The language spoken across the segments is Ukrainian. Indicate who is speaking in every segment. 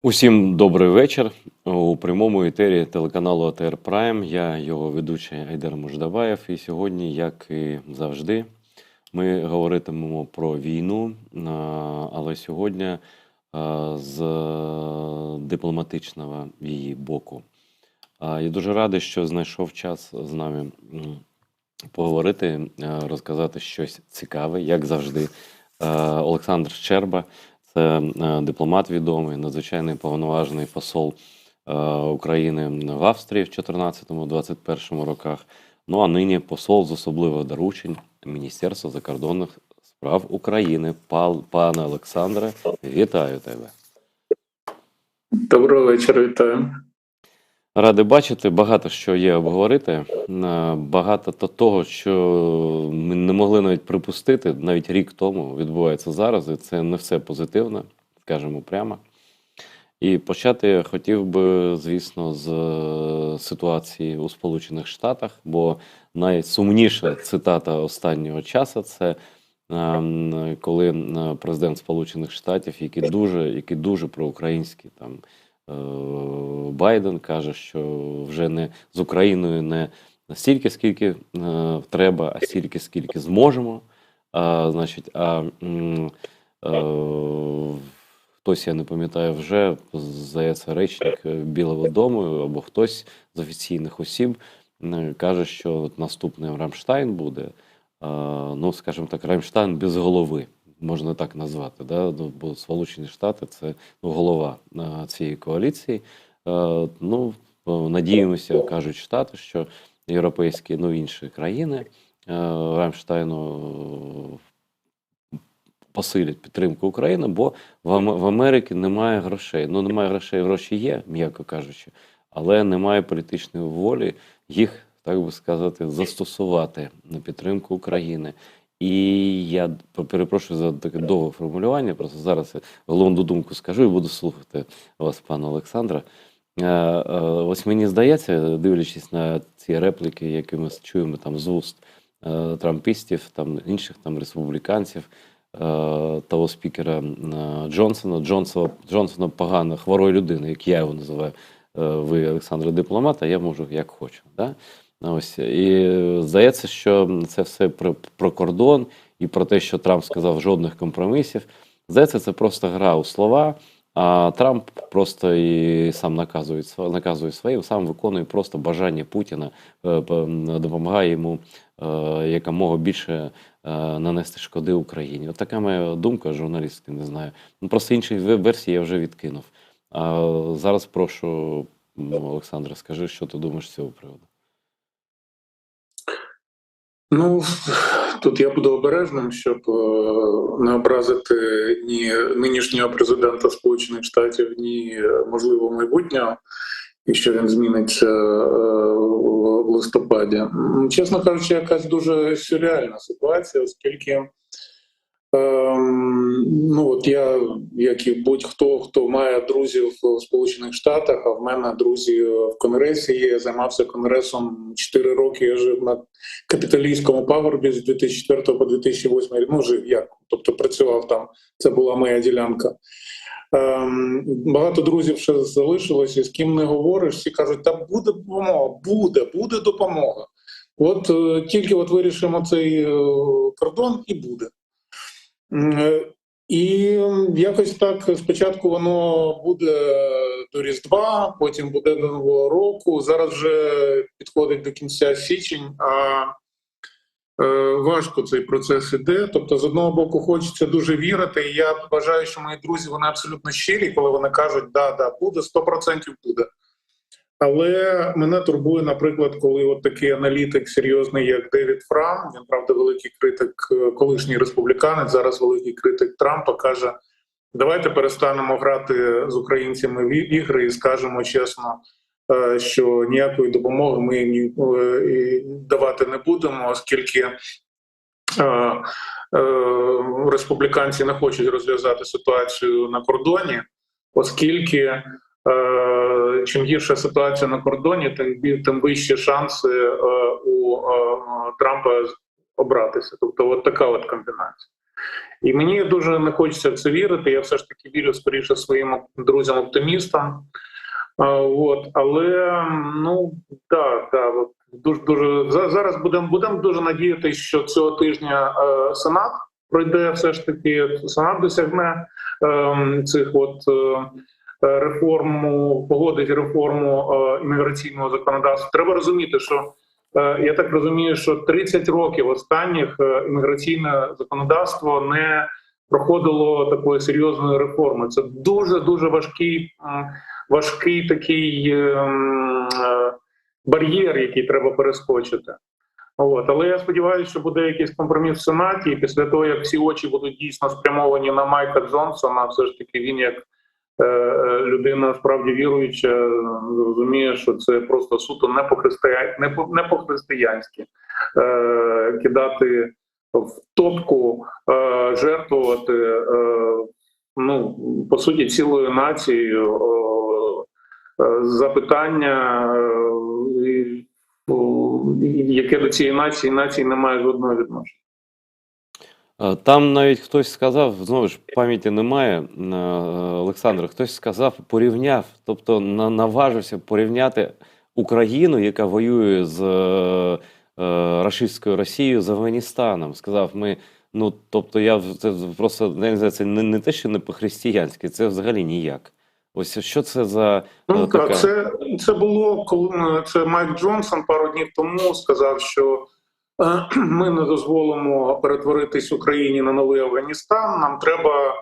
Speaker 1: Усім добрий вечір. У прямому етері телеканалу АТR Прайм. Я його ведучий Айдар Муждабаєв. І сьогодні, як і завжди, ми говоритимемо про війну, але сьогодні з дипломатичного її боку. Я дуже радий, що знайшов час з нами поговорити, розказати щось цікаве, як завжди. Олександр Щерба. Це дипломат відомий, надзвичайний повноважений посол України в Австрії в 2014-2021 роках. Ну а нині посол з особливих доручень Міністерства закордонних справ України. Пане Олександре, вітаю тебе.
Speaker 2: Доброго вечора, вітаю.
Speaker 1: Радий бачити, багато що є обговорити, багато того, що ми не могли навіть припустити, навіть рік тому відбувається зараз, і це не все позитивно, скажімо прямо. І почати я хотів би, звісно, з ситуації у Сполучених Штатах, бо найсумніша цитата останнього часу – це коли президент Сполучених Штатів, який дуже проукраїнський, там, Байден каже, що вже не з Україною не настільки, скільки треба, а стільки, скільки зможемо. Хтось, я не пам'ятаю вже, здається, речник Білого дому або хтось з офіційних осіб каже, що наступний Рамштайн буде, ну, скажімо так, Рамштайн без голови. Можна так назвати, да? Бо Сполучені Штати – це голова цієї коаліції. Ну, надіємося, кажуть Штати, що європейські, ну, інші країни Рамштайну посилять підтримку України, бо в Америці немає грошей. Ну, немає грошей, гроші є, м'яко кажучи, але немає політичної волі їх, так би сказати, застосувати на підтримку України. І я перепрошую за таке довге формулювання, просто зараз я головну думку скажу і буду слухати вас, пане Олександре. Ось мені здається, дивлячись на ці репліки, які ми чуємо там з уст трампістів, там інших там республіканців, того спікера Джонсона погано, хворої людини, як я його називаю, ви, Олександре, дипломат, а я можу як хочу, да? Ось, і здається, що це все про кордон і про те, що Трамп сказав, жодних компромісів. Здається, це просто гра у слова, а Трамп просто і сам наказує своїм, сам виконує просто бажання Путіна, допомагає йому якомога більше нанести шкоди Україні. От така моя думка, журналістська, не знаю. Ну, просто інші версії я вже відкинув. А зараз прошу, Олександре, скажи, що ти думаєш з цього приводу.
Speaker 2: Ну, тут я буду обережним, щоб не образити ні нинішнього президента Сполучених Штатів, ні можливо майбутнього, якщо він зміниться в листопаді. Чесно кажучи, якась дуже сюрреальна ситуація, оскільки ну от я, як і будь-хто, хто має друзів в Сполучених Штатах, а в мене друзі в Конгресі є, я займався Конгресом 4 роки, я жив на капіталійському пагорбі з 2004 по 2008 рік, ну жив як, тобто працював там, це була моя ділянка. Багато друзів ще залишилося, з ким не говориш, всі кажуть, та буде допомога, буде допомога. От тільки от вирішимо цей кордон і буде. І якось так спочатку воно буде до Різдва, потім буде до Нового року. Зараз вже підходить до кінця січень, а важко цей процес іде. Тобто, з одного боку, хочеться дуже вірити. І я вважаю, що мої друзі, вони абсолютно щирі, коли вони кажуть, да, буде, 100% буде. Але мене турбує, наприклад, коли от такий аналітик серйозний, як Девід Фрам, він, правда, великий критик, колишній республіканець, зараз великий критик Трампа, каже, давайте перестанемо грати з українцями в ігри і скажемо чесно, що ніякої допомоги ми давати не будемо, оскільки республіканці не хочуть розв'язати ситуацію на кордоні, оскільки чим гірша ситуація на кордоні, тим вищі шанси у Трампа обратися. Тобто от така от комбінація. І мені дуже не хочеться в це вірити. Я все ж таки вірю скоріше своїм друзям-оптимістам. Але ну от дуже зараз будемо дуже надіятися, що цього тижня Сенат пройде, все ж таки Сенат досягне цих реформу, погодить реформу імміграційного законодавства. Треба розуміти, що я так розумію, що 30 років останніх імміграційне законодавство не проходило такої серйозної реформи. Це дуже важкий такий бар'єр, який треба перескочити. Але я сподіваюся, що буде якийсь компроміс в Сенаті, і після того, як всі очі будуть дійсно спрямовані на Майка Джонсона, все ж таки він як людина справді віруюча, розуміє, що це просто суто не по-християнськи кидати в топку, жертвувати по суті цілою нацією за питання, яке до цієї нації не має жодного відношення.
Speaker 1: Там навіть хтось сказав, знову ж пам'яті немає, Олександр, хтось сказав, порівняв, тобто наважився порівняти Україну, яка воює з рашистською Росією, з Афганістаном. Сказав, це просто, я не знаю, це не те, що не по-християнськи, це взагалі ніяк. Ось що це за така...
Speaker 2: Це було, коли це Майк Джонсон пару днів тому сказав, що ми не дозволимо перетворитись Україні на новий Афганістан, нам треба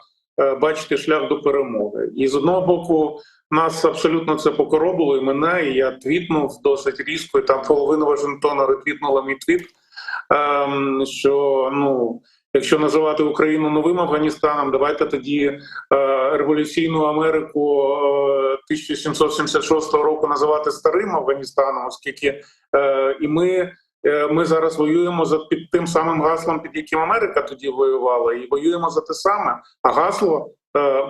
Speaker 2: бачити шлях до перемоги. І з одного боку, нас абсолютно це покоробило, і мене, і я твітнув досить різко, і там половина Вашингтона ретвітнула мій твіт, що, якщо називати Україну новим Афганістаном, давайте тоді революційну Америку 1776 року називати старим Афганістаном, оскільки і ми зараз воюємо під тим самим гаслом, під яким Америка тоді воювала, і воюємо за те саме. А гасло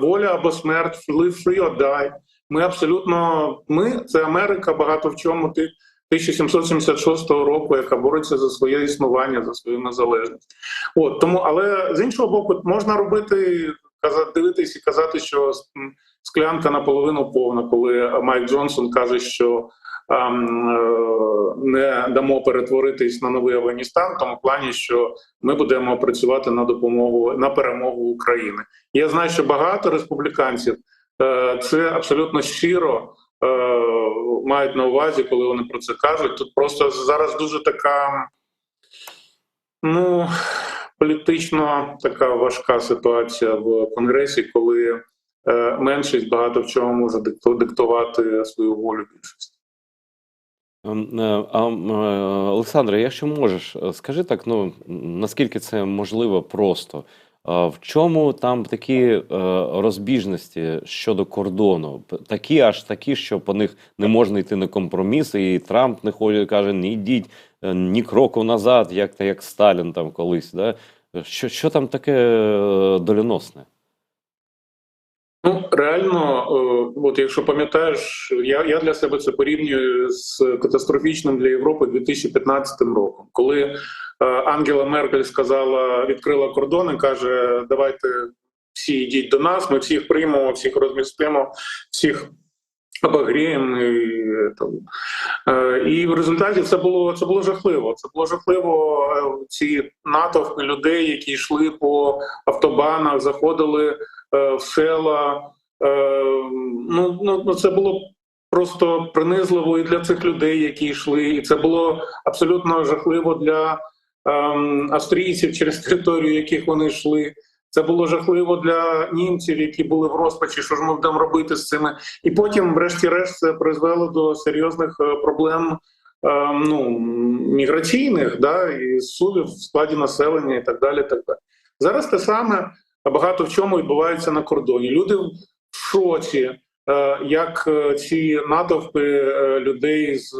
Speaker 2: «воля або смерть», «live free or die». Ми це Америка багато в чому 1776 року, яка бореться за своє існування, за свою незалежність. Але з іншого боку, можна дивитись і казати, що склянка наполовину повна, коли Майк Джонсон каже, що не дамо перетворитись на новий Афганістан, в тому плані, що ми будемо працювати на перемогу України. Я знаю, що багато республіканців це абсолютно щиро мають на увазі, коли вони про це кажуть. Тут просто зараз дуже така, політично така важка ситуація в Конгресі, коли меншість багато в чому може диктувати свою волю більшості.
Speaker 1: Олександре, якщо можеш, скажи так, наскільки це можливо просто? В чому там такі розбіжності щодо кордону? Такі, що по них не можна йти на компроміси, і Трамп не ходить, каже, не йдіть ні кроку назад, як Сталін там колись. Да? Що там таке доленосне?
Speaker 2: Реально, якщо пам'ятаєш, я для себе це порівнюю з катастрофічним для Європи 2015 роком, коли Ангела Меркель відкрила кордони, каже, давайте всі йдіть до нас, ми всіх приймемо, всіх розмістимо, всіх обогріємо. І в результаті це було жахливо. Це було жахливо, ці натовпи людей, які йшли по автобанах, заходили в села. Це було просто принизливо і для цих людей, які йшли. І це було абсолютно жахливо для австрійців, через територію яких вони йшли. Це було жахливо для німців, які були в розпачі, що ж ми будемо робити з цими. І потім, врешті-решт, це призвело до серйозних проблем міграційних, і зсувів в складі населення і так далі. Так далі. Зараз те саме багато в чому відбувається на кордоні. Люди в шоці, як ці натовпи людей з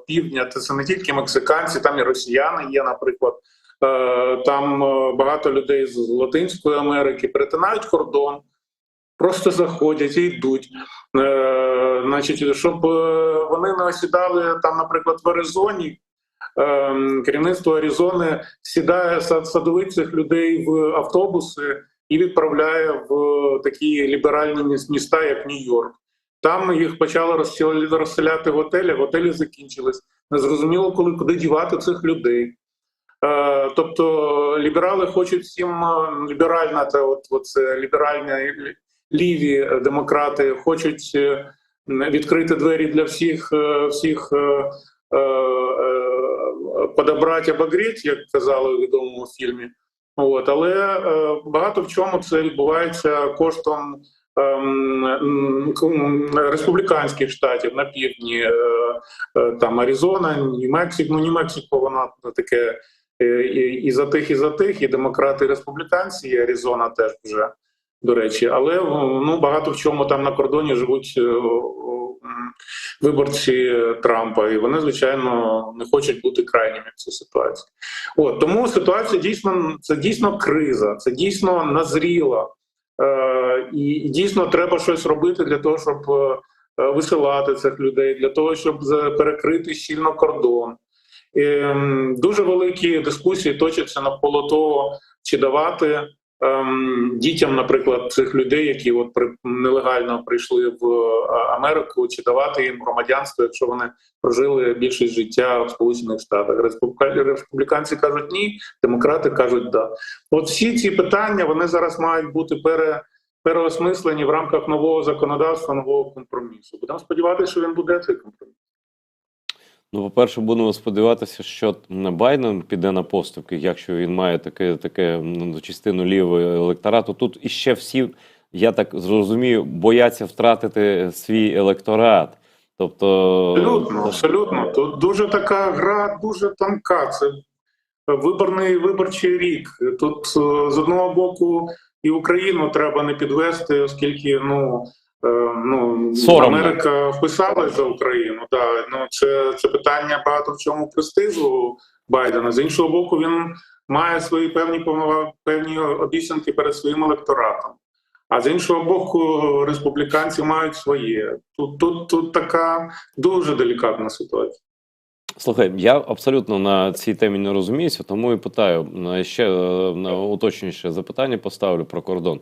Speaker 2: півдня, це не тільки мексиканці, там і росіяни є, наприклад. Там багато людей з Латинської Америки перетинають кордон, просто заходять і йдуть. Щоб вони не осідали там, наприклад, в Аризоні, керівництво Аризони сідає, садовить цих людей в автобуси і відправляє в такі ліберальні міста, як Нью-Йорк. Там їх почали розселяти готелі закінчились. Незрозуміло, куди дівати цих людей. Тобто ліберали хочуть всім ліберальна, це ліберальні ліві демократи хочуть відкрити двері для всіх подобрати, обогріть, як казали у відомому фільмі. Але багато в чому це відбувається коштом республіканських штатів на півдні, там Аризона, Нью-Мексико, вона таке і за тих, і демократи, і республіканці, і Аризона теж вже, до речі. Але багато в чому там на кордоні живуть виборці Трампа, і вони, звичайно, не хочуть бути крайніми в цій ситуації. Тому ситуація дійсно криза, це дійсно назріла. І дійсно треба щось робити для того, щоб висилати цих людей, для того, щоб перекрити щільно кордон. Дуже великі дискусії точаться навколо того, чи давати дітям, наприклад, цих людей, які нелегально прийшли в Америку, чи давати їм громадянство, якщо вони прожили більшість життя в Сполучених Штатах. Республіканці кажуть ні, демократи кажуть да. Всі ці питання вони зараз мають бути переосмислені в рамках нового законодавства, нового компромісу. Будемо сподіватися, що він буде цей компроміс.
Speaker 1: По-перше, будемо сподіватися, що Байден піде на поступки, якщо він має таке частину лівого електорату. Тут іще всі, я так зрозумію, бояться втратити свій електорат. Тобто...
Speaker 2: Абсолютно. Тут дуже така гра, дуже тонка. Це виборчий рік. Тут з одного боку і Україну треба не підвести, оскільки Америка вписалась за Україну. Це питання багато в чому престижу Байдена. З іншого боку, він має свої певні обіцянки перед своїм електоратом. А з іншого боку, республіканці мають своє. Тут така дуже делікатна ситуація.
Speaker 1: Слухай, я абсолютно на цій темі не розуміюся, тому і питаю. Ще уточнююче запитання поставлю про кордон.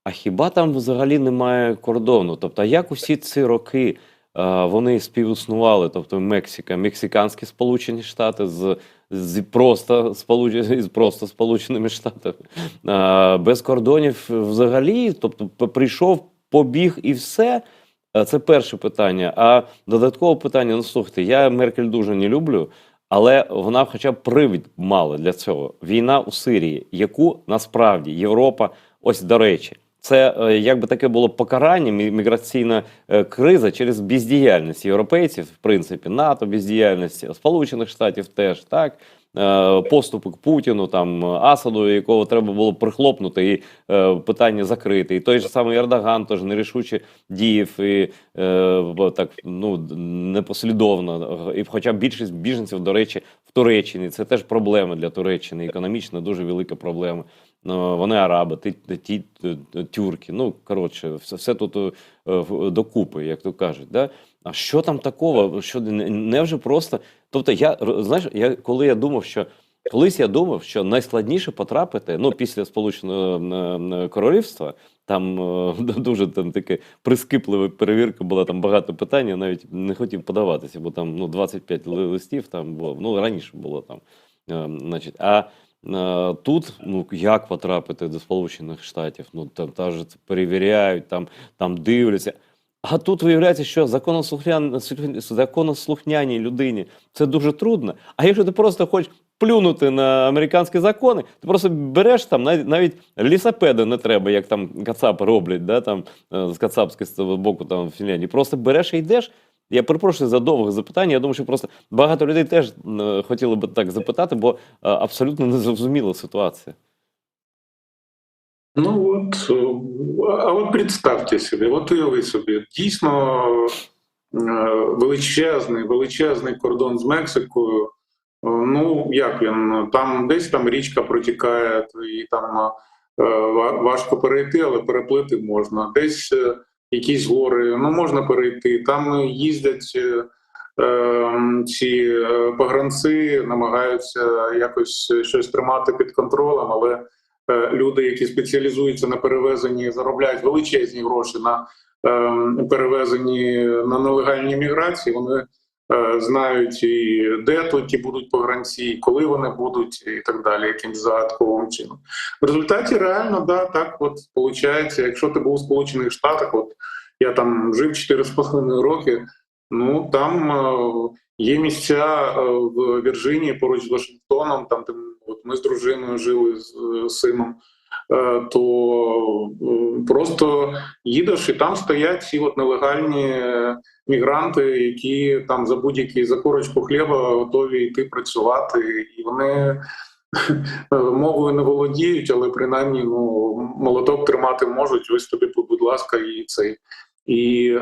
Speaker 1: А хіба там взагалі немає кордону? Тобто, як усі ці роки вони співіснували? Тобто мексиканські Сполучені Штати з просто Сполученими Штатами, без кордонів взагалі? Тобто, прийшов, побіг і все? Це перше питання. А додаткове питання, слухайте, я Меркель дуже не люблю, але вона хоча б привід мала для цього. Війна у Сирії, яку насправді Європа, ось до речі, це якби таке було покарання, міграційна криза через бездіяльність європейців, в принципі, НАТО бездіяльність, Сполучених Штатів теж, так? Поступи к Путіну, Асаду, якого треба було прихлопнути і питання закрити. І той же самий Ердоган теж нерішуче діяв і непослідовно. І хоча більшість біженців, до речі, в Туреччині. Це теж проблема для Туреччини, економічна, дуже велика проблема. Вони араби, ті тюрки. Все тут докупи, як то кажуть. Да? А що там такого? Невже просто... Тобто, колись я думав, що найскладніше потрапити, після Сполученого Королівства, там дуже таке прискіплива перевірка була, там багато питань, я навіть не хотів подаватися, бо там 25 листів там було, раніше було там, тут, як потрапити до Сполучених Штатів? Там теж перевіряють, там дивляться. А тут виявляється, що законослухняній людині це дуже трудно. А якщо ти просто хочеш плюнути на американські закони, ти просто береш навіть лісопеди не треба, як там кацапи роблять, да, там, з кацапського боку там, в Фінляндії. Просто береш і йдеш. Я перепрошую за довге запитання. Я думаю, що просто багато людей теж хотіли би так запитати, бо абсолютно незрозуміла ситуація.
Speaker 2: От представте собі, уяви собі, дійсно величезний кордон з Мексикою. Як він? Десь річка протікає, і там важко перейти, але переплити можна. Десь якісь гори, можна перейти. Там їздять ці погранці намагаються якось щось тримати під контролем, але люди, які спеціалізуються на перевезенні, заробляють величезні гроші на перевезенні на нелегальній міграції, вони знають і де тут ті будуть погранці, і коли вони будуть, і так далі, якимсь загадковим чином. В результаті реально, да, так от виходить, якщо ти був у Сполучених Штатах, от я там жив 4,5 роки, ну там є місця в Вірджинії поруч з Вашингтоном, там де от ми з дружиною жили з сином, то просто їдеш і там стоять ці от нелегальні мігранти, які там за будь-який за корочку хліба готові йти працювати, і вони мовою не володіють, але принаймні ну, молоток тримати можуть. Ось тобі, будь ласка, і цей. І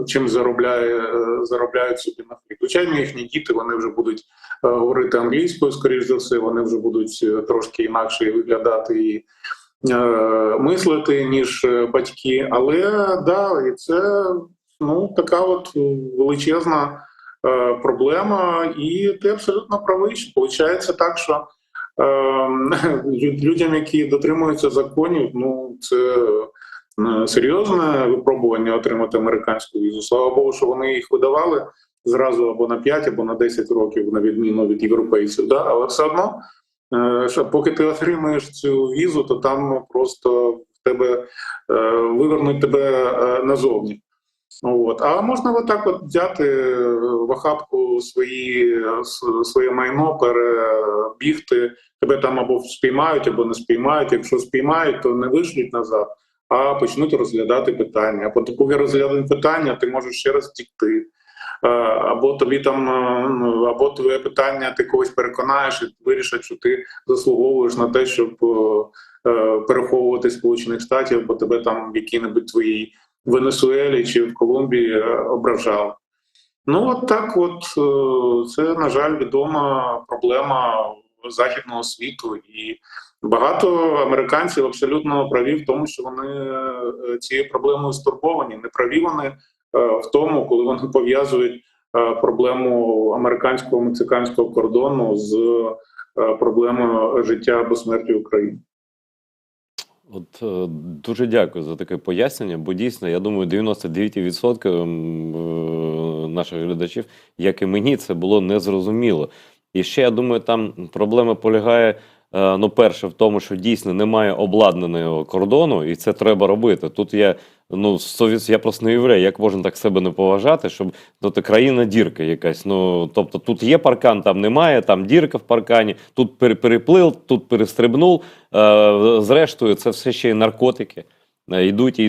Speaker 2: чим заробляють собі на хліб. Звичайно, їхні діти вони вже будуть говорити англійською, скоріш за все, вони вже будуть трошки інакше виглядати і мислити, ніж батьки. Але да, і це ну, така от величезна проблема, і ти абсолютно правий, що виходить так, що людям, які дотримуються законів, ну це серйозне випробування отримати американську візу. Слава Богу, що вони їх видавали зразу або на 5, або на 10 років, на відміну від європейців. Да? Але все одно, поки ти отримаєш цю візу, то там просто в тебе вивернуть тебе назовні. От. А можна отак от взяти в охапку своє майно, перебігти, тебе там або спіймають, або не спіймають. Якщо спіймають, то не вишлють назад, а почнуть розглядати питання. А поки розглядають питання, ти можеш ще раз втікти. Або тобі там, або твоє питання ти когось переконаєш і вирішать, що ти заслуговуєш на те, щоб переховувати Сполучених Штатів, бо тебе там в якій-небудь твоїй Венесуелі чи в Колумбії ображали. Ну от так от це, на жаль, відома проблема західного світу, і багато американців абсолютно праві в тому, що вони цією проблемою стурбовані. Не праві вони в тому, коли вони пов'язують проблему американсько-мексиканського кордону з проблемою життя або смерті України.
Speaker 1: От дуже дякую за таке пояснення, бо дійсно, я думаю, 99% наших глядачів, як і мені, це було незрозуміло. І ще, я думаю, там проблема полягає, ну, перше, в тому, що дійсно немає обладнаного кордону, і це треба робити. Тут я просто не уявляю, як можна так себе не поважати, щоб країна дірка якась. Ну, тобто тут є паркан, там немає, там дірка в паркані, тут переплив, тут перестрибнув. Зрештою, це все ще й наркотики. Йдуть.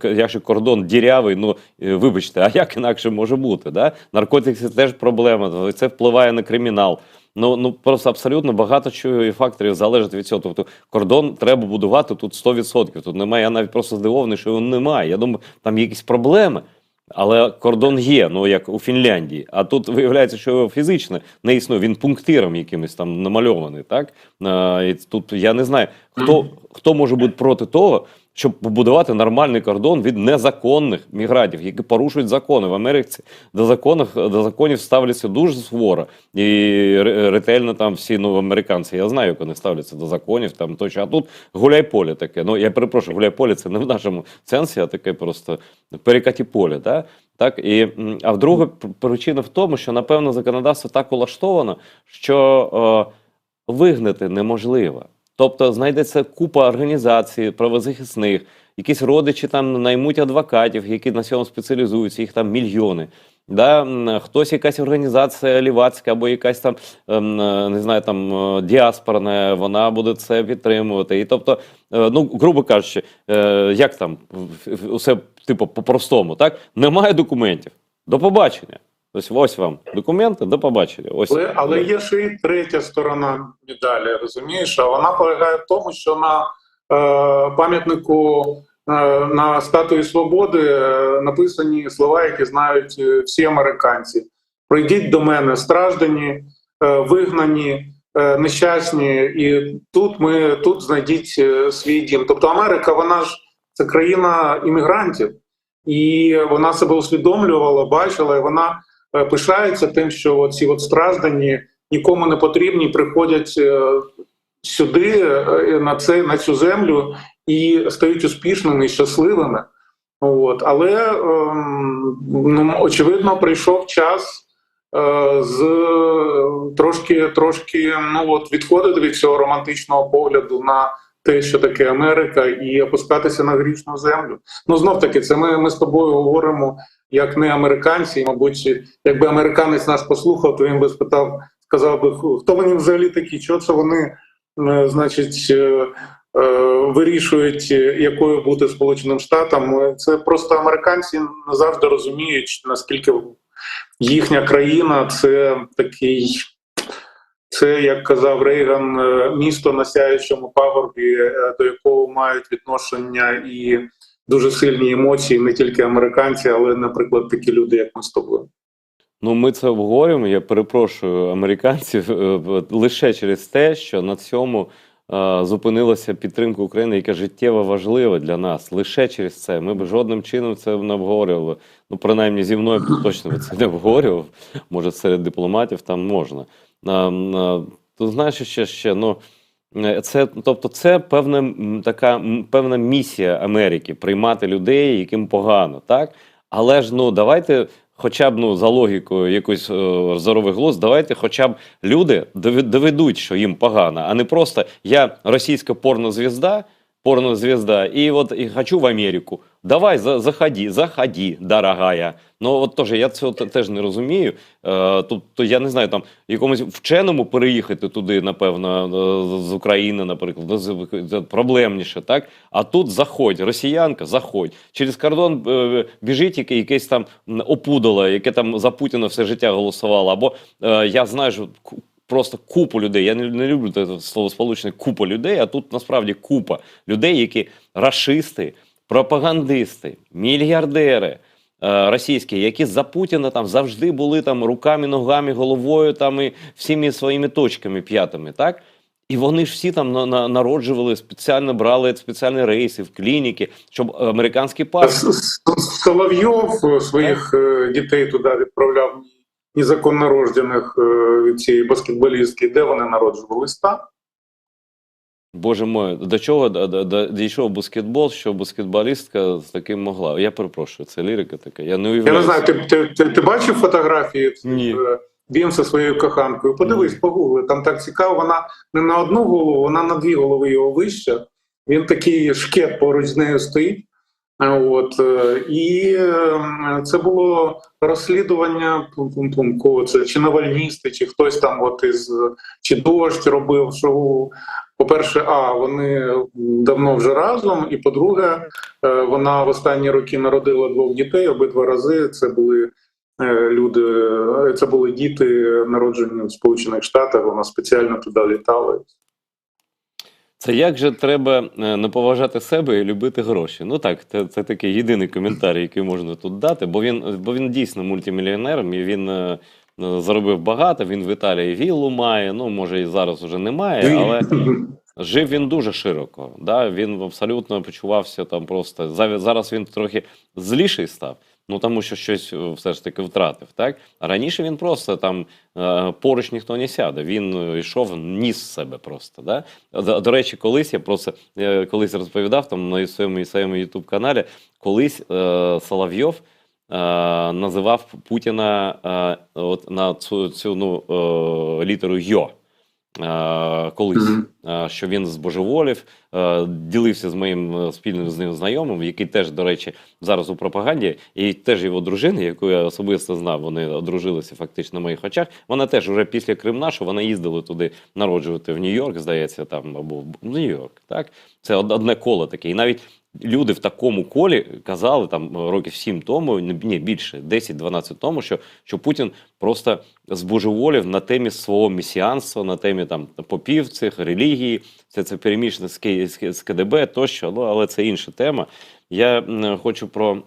Speaker 1: Якщо кордон дірявий, ну, вибачте, а як інакше може бути? Да? Наркотики – це теж проблема, це впливає на кримінал. Ну просто абсолютно багато чого факторів залежить від цього. Тобто кордон треба будувати тут 100%. Тут немає, я навіть просто здивований, що його немає. Я думаю, там є якісь проблеми, але кордон є, ну як у Фінляндії. А тут виявляється, що його фізично не існує, він пунктиром якимось там намальований. Так? І тут я не знаю, хто може бути проти того, щоб побудувати нормальний кордон від незаконних мігрантів, які порушують закони. В Америці до законів ставляться дуже суворо. І ретельно там всі американці, я знаю, як вони ставляться до законів. Там, тощо. А тут гуляй-поле таке. Ну, я перепрошую, гуляй-поле – це не в нашому сенсі, а таке просто перекаті поле. Да? Так? А друга причина в тому, що, напевно, законодавство так улаштовано, що вигнати неможливо. Тобто знайдеться купа організацій правозахисних, якісь родичі там наймуть адвокатів, які на цьому спеціалізуються, їх там мільйони. Да? Хтось, якась організація лівацька або якась там, не знаю, там діаспорна, вона буде це підтримувати. І тобто, ну, грубо кажучи, як там, усе типу по-простому, так? Немає документів. До побачення. Ось вам документи, до побачення.
Speaker 2: Але є ще й третя сторона медалі, розумієш? А вона полягає в тому, що на пам'ятнику на статуї Свободи написані слова, які знають всі американці. Прийдіть до мене, страждані, вигнані, нещасні, і тут знайдіть свій дім. Тобто Америка, вона ж це країна іммігрантів. і вона себе усвідомлювала, бачила, і вона пишається тим, що ці от страждані нікому не потрібні, приходять сюди, на цю землю, і стають успішними і щасливими. От. Але очевидно, прийшов час трошки відходити від цього романтичного погляду на те, що таке Америка, і опускатися на грішну землю. Знов таки, це ми з тобою говоримо як не американці, і, мабуть, якби американець нас послухав, то він би сказав би, хто вони взагалі такі, що це вони, значить, вирішують, якою бути Сполученим Штатам. Це просто американці не завжди розуміють, наскільки їхня країна це такий, це, як казав Рейган, місто на сяючому пагорбі, до якого мають відношення і дуже сильні емоції не тільки американці, але, наприклад, такі люди, як ми з тобою.
Speaker 1: Ми це обговорюємо, я перепрошую американців, лише через те, що на цьому зупинилася підтримка України, яка життєво важлива для нас. Лише через це. Ми б жодним чином це не обговорювали. Принаймні зі мною точно ви це не обговорював. Може, серед дипломатів там можна. Ти знаєш, ще це певна місія Америки – приймати людей, яким погано, так? Але ж, давайте хоча б, за логікою якийсь здоровий глузд, давайте хоча б люди доведуть, що їм погано, а не просто я російська порнозвізда, и хочу в Америку. Давай, заходи, дорогая. Теж я цього теж не розумію. Тобто, я не знаю, там якомусь вченому переїхати туди, напевно, з України, наприклад, проблемніше, так? А тут заходь, росіянка, заходь. Через кордон біжить якесь там опудало, яке там за Путіна все життя голосувало. Або я знаю, що просто купу людей, я не люблю це слово сполучене купа людей, а тут насправді купа людей, які рашисти, пропагандисти, мільярдери російські, які за Путіна там завжди були там руками, ногами, головою там і всіми своїми точками п'ятими, так? І вони ж всі там народжували, спеціально брали спеціальні рейси в клініки, щоб американський паспорт.
Speaker 2: Соловйов своїх дітей туди відправляв, незаконно рождених від цієї баскетболістки. Де вони народжувались? Там?
Speaker 1: Боже мой, до чого дійшов баскетбол, що баскетболістка з таким могла? Я перепрошую, це лірика така. Я не уявляю.
Speaker 2: Я не знаю, ти бачив фотографії?
Speaker 1: Ні.
Speaker 2: Він зі своєю коханкою. Подивись, погугли, там так цікаво, вона не на одну голову, вона на дві голови його вища. Він такий шкет поруч з нею стоїть. І це було розслідування, кого це, чи навальністи, чи хтось там чи Дождь робив шоу. По-перше, вони давно вже разом, і по-друге, вона в останні роки народила 2 дітей, обидва рази це були це були діти, народжені в Сполучених Штатах, вона спеціально туди літала.
Speaker 1: Це як же треба не поважати себе і любити гроші. Так, це такий єдиний коментар, який можна тут дати, бо він дійсно мультимільйонер, і він заробив багато, він в Італії віллу має, може і зараз вже немає, але жив він дуже широко. Да? Він абсолютно почувався там просто, зараз він трохи зліший став, тому що щось все ж таки втратив, так? А раніше він просто там поруч ніхто не сяде, він йшов, ніс себе просто, да? До речі, колись колись розповідав там на своєму YouTube-каналі, колись Соловйов називав Путіна на цю літеру «йо». Колись, що він збожеволів, ділився з моїм спільним з ним знайомим, який теж, до речі, зараз у пропаганді, і теж його дружина, яку я особисто знав, вони одружилися фактично на моїх очах, вона теж уже після Кримнашу, вона їздила туди народжувати в Нью-Йорк, здається, там, або в Нью-Йорк, так? Це одне коло таке, і навіть люди в такому колі казали там років 7 тому, ні, більше, 10-12 тому, що Путін просто збожеволів на темі свого месіанства, на темі там попів цих, релігії, це перемішане з КДБ тощо, але це інша тема. Я хочу про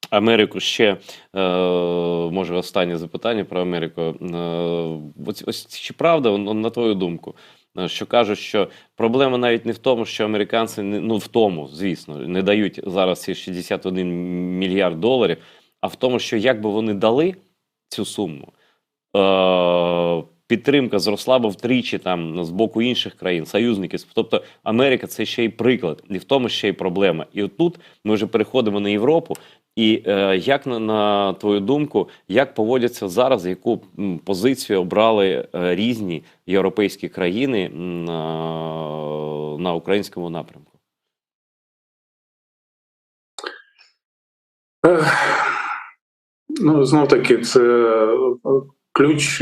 Speaker 1: Америку ще, може останнє запитання про Америку. Ось чи правда, на твою думку, що кажуть, що проблема навіть не в тому, що американці, ну в тому, звісно, не дають зараз ці 61 мільярд доларів, а в тому, що якби вони дали цю суму, підтримка зросла б втричі там з боку інших країн, союзників. Тобто Америка – це ще й приклад, і в тому ще й проблема. І отут ми вже переходимо на Європу. І як, на твою думку, як поводяться зараз, яку позицію обрали різні європейські країни на українському напрямку?
Speaker 2: Ну, знов таки, це ключ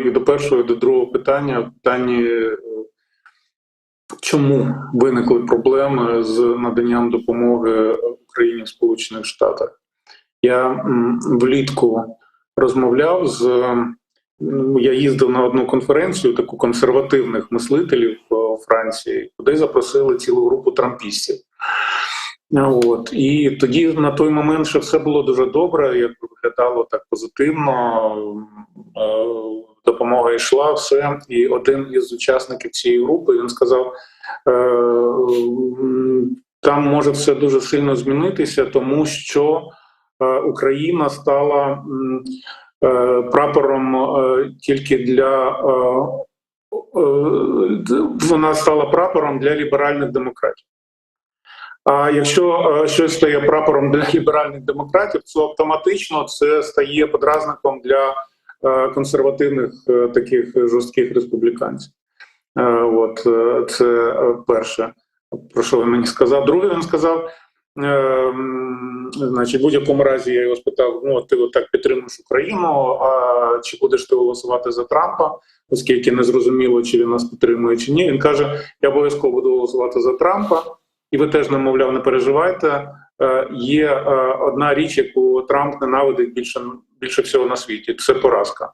Speaker 2: і до першого, і до другого питання. В питанні, чому виникли проблеми з наданням допомоги Україні в Сполучених Штатах. Я влітку розмовляв я їздив на одну конференцію, таку консервативних мислителів у Франції, куди запросили цілу групу трампістів. От. І тоді на той момент ще все було дуже добре, як виглядало так позитивно, допомога йшла, все. І один із учасників цієї групи, він сказав, там може все дуже сильно змінитися, тому що Україна стала прапором тільки вона стала прапором для ліберальних демократів. А якщо щось стає прапором для ліберальних демократів, то автоматично це стає подразником для консервативних таких жорстких республіканців. От це перше, про що він мені сказав. Друге, він сказав, значить, в будь-якому разі я його спитав: ну, ти отак підтримуєш Україну, а чи будеш ти голосувати за Трампа, оскільки не зрозуміло, чи він нас підтримує, чи ні. Він каже: я обов'язково буду голосувати за Трампа. І ви теж, мовляв, не переживайте. Є одна річ, яку Трамп ненавидить більше всього на світі – це поразка.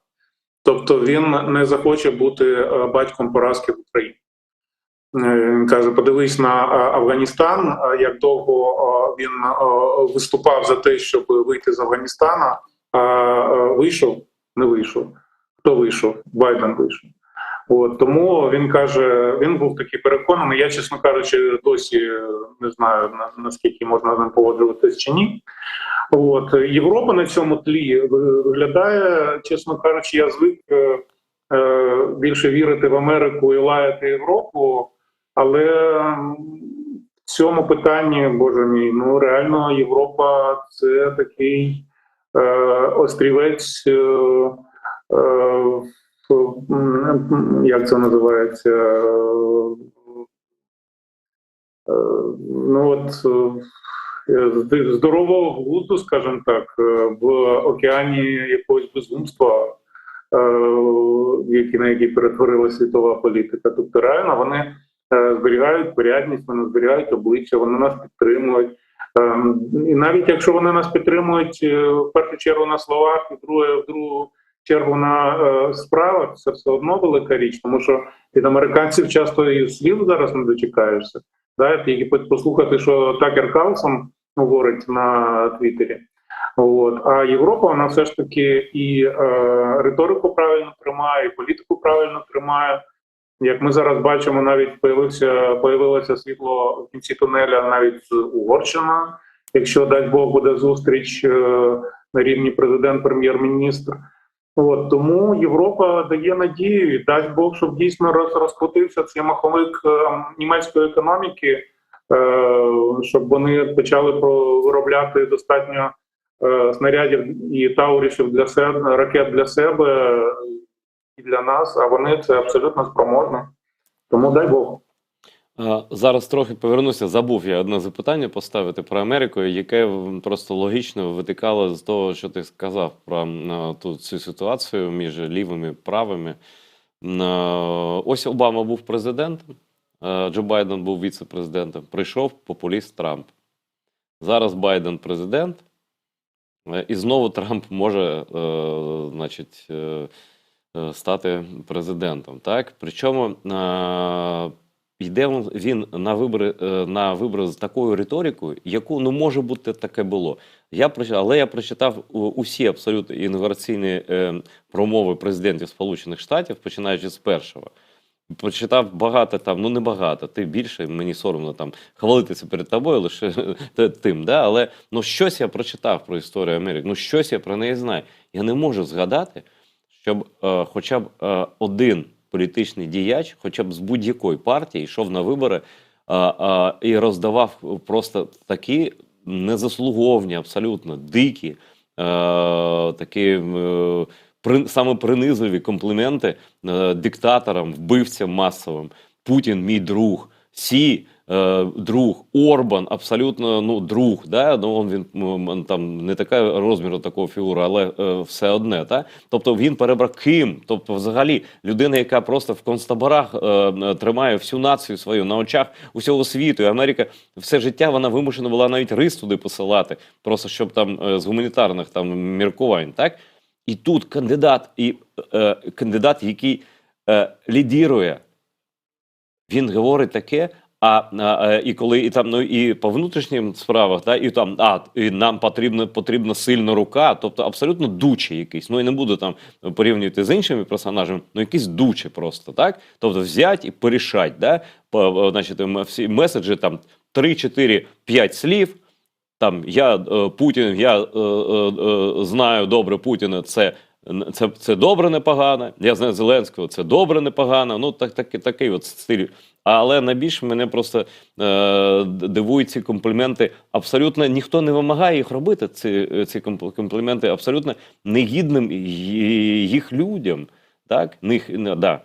Speaker 2: Тобто він не захоче бути батьком поразки в Україні. Він каже: подивись на Афганістан, як довго він виступав за те, щоб вийти з Афганістана, а вийшов? Не вийшов. Хто вийшов? Байден вийшов. От, тому він каже, він був такий переконаний. Я, чесно кажучи, досі не знаю, наскільки можна з ним погоджуватись чи ні. От, Європа на цьому тлі виглядає, чесно кажучи, я звик більше вірити в Америку і лаяти Європу, але в цьому питанні, боже мій, ну реально Європа – це такий острівець, як це називається, ну от здорового глузду, скажімо так, в океані якогось безумства, на який перетворила світова політика. Тобто реально вони зберігають порядність, вони зберігають обличчя, вони нас підтримують. І навіть якщо вони нас підтримують в першу чергу на словах, в другу чергу на справах, це все одно велика річ, тому що від американців часто і слів зараз не дочекаєшся. Да? Тільки послухати, що Такер Карлсон говорить на Твіттері. От. А Європа, вона все ж таки і риторику правильно тримає, і політику правильно тримає. Як ми зараз бачимо, навіть появилося світло в кінці тунеля навіть з Угорщина, якщо, дасть Бог, буде зустріч на рівні президент-прем'єр-міністр. От, тому Європа дає надію, і дасть Бог, щоб дійсно розкрутився цей маховик німецької економіки, щоб вони почали виробляти достатньо снарядів і таурісів для себе, ракет для себе і для нас, а вони це абсолютно спроможні. Тому дай Бог.
Speaker 1: Зараз трохи повернуся, забув я одне запитання поставити про Америку, яке просто логічно витикало з того, що ти сказав про цю ситуацію між лівими і правими. Ось Обама був президентом, Джо Байден був віце-президентом, прийшов популіст Трамп. Зараз Байден президент, і знову Трамп може, значить, стати президентом. Так? Причому йде він на вибори з такою риторикою, яку, ну, може бути, таке було. Але я прочитав усі абсолютно інаугураційні промови президентів Сполучених Штатів, починаючи з першого. прочитав багато там, ну не багато, ти більше, мені соромно там хвалитися перед тобою лише тим, да? Але ну щось я прочитав про історію Америки, ну щось я про неї знаю. Я не можу згадати, щоб хоча б один політичний діяч, хоча б з будь-якої партії, йшов на вибори і роздавав просто такі незаслуговні, абсолютно дикі, такі саме принизливі компліменти диктаторам, вбивцям масовим. Путін мій друг, Сі друг, Орбан абсолютно ну друг. Да? Ну, він там не така розміру такого фігура, але все одне. Та? Тобто він перебрав Ким. Тобто, взагалі, людина, яка просто в концтаборах тримає всю націю свою на очах усього світу. І Америка все життя вона вимушена була навіть рис туди посилати, просто щоб там з гуманітарних там міркувань. Так? І тут кандидат, який лідірує, він говорить таке, і коли і там, ну і по внутрішнім справах, да, і там, і нам потрібна сильна рука, тобто абсолютно дучий якийсь. Ну і не буду там порівнювати з іншими персонажами, ну якийсь дучий просто, так? Тобто взять і порішать, да? Значить, всі меседжі там 3, 4, 5 слів. Там я Путін, я знаю добре Путіна, це добре, непогано. Я знаю Зеленського, це добре, непогано. Ну такий от стиль. Але найбільше мене просто дивують ці компліменти. Абсолютно ніхто не вимагає їх робити. Ці компліменти абсолютно негідним їх людям. Так, да.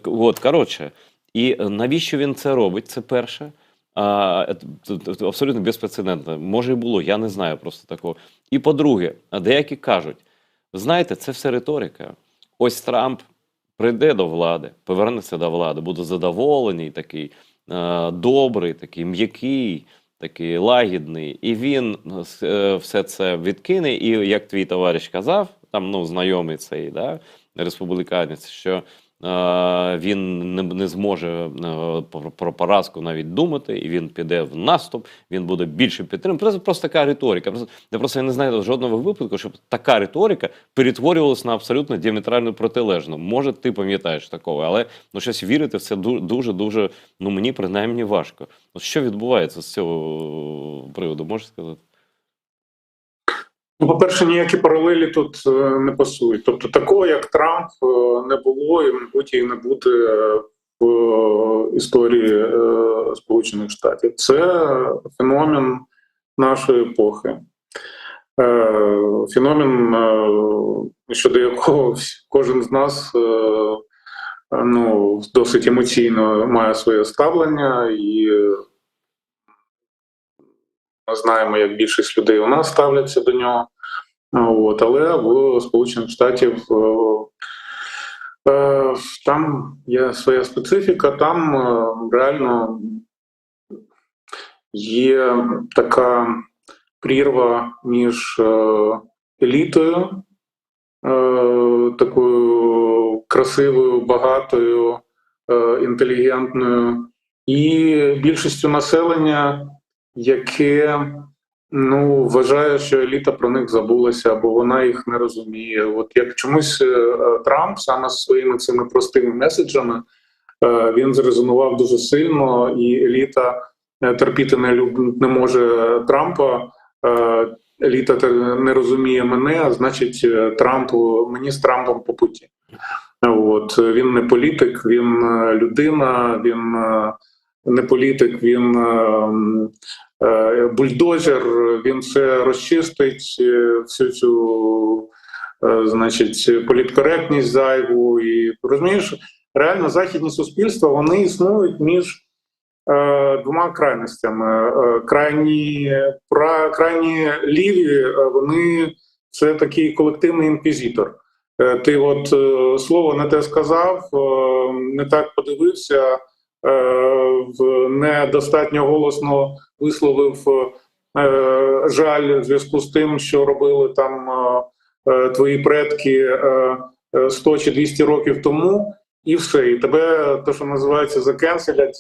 Speaker 1: От коротше. І навіщо він це робить? Це перше. Абсолютно безпрецедентно. Може і було, я не знаю просто такого. І по-друге, деякі кажуть, знаєте, це все риторика. Ось Трамп прийде до влади, повернеться до влади, буде задоволений, такий добрий, такий м'який, такий лагідний. І він все це відкине. І як твій товариш казав, там ну, знайомий цей республіканець, що він не зможе про поразку навіть думати, і він піде в наступ, він буде більше підтримувати. Просто така риторика. Я не знаю жодного випадку, щоб така риторика перетворювалася на абсолютно діаметрально протилежну. Може, ти пам'ятаєш такого, але ну, щось вірити в це дуже-дуже, ну мені принаймні важко. От що відбувається з цього приводу, можеш сказати?
Speaker 2: Ну, по-перше, ніякі паралелі тут не пасують. Тобто такого, як Трамп, не було і, мабуть, і не буде в історії Сполучених Штатів. Це феномен нашої епохи. Феномен, щодо якого кожен з нас ну, досить емоційно має своє ставлення, і ми знаємо, як більшість людей у нас ставляться до нього. От, але в Сполучених Штатів там є своя специфіка, там реально є така прірва між елітою, такою красивою, багатою, інтелігентною, і більшістю населення, яке ну, вважає, що еліта про них забулася, або вона їх не розуміє. От як чомусь Трамп саме з своїми цими простими меседжами, він зрезонував дуже сильно, і еліта терпіти не може Трампа. Еліта не розуміє мене, а значить, мені з Трампом по путі. От він не політик, він людина, він не політик, він бульдозер, він все розчистить, всю цю, значить, політкоректність зайву. І розумієш, реально західні суспільства, вони існують між двома крайностями. Крайні ліві, вони це такий колективний інквізитор. Ти от слово не те сказав, не так подивився, недостатньо голосно висловив жаль в зв'язку з тим, що робили там твої предки 100 чи 200 років тому, і все. І тебе, те, що називається, закенселять,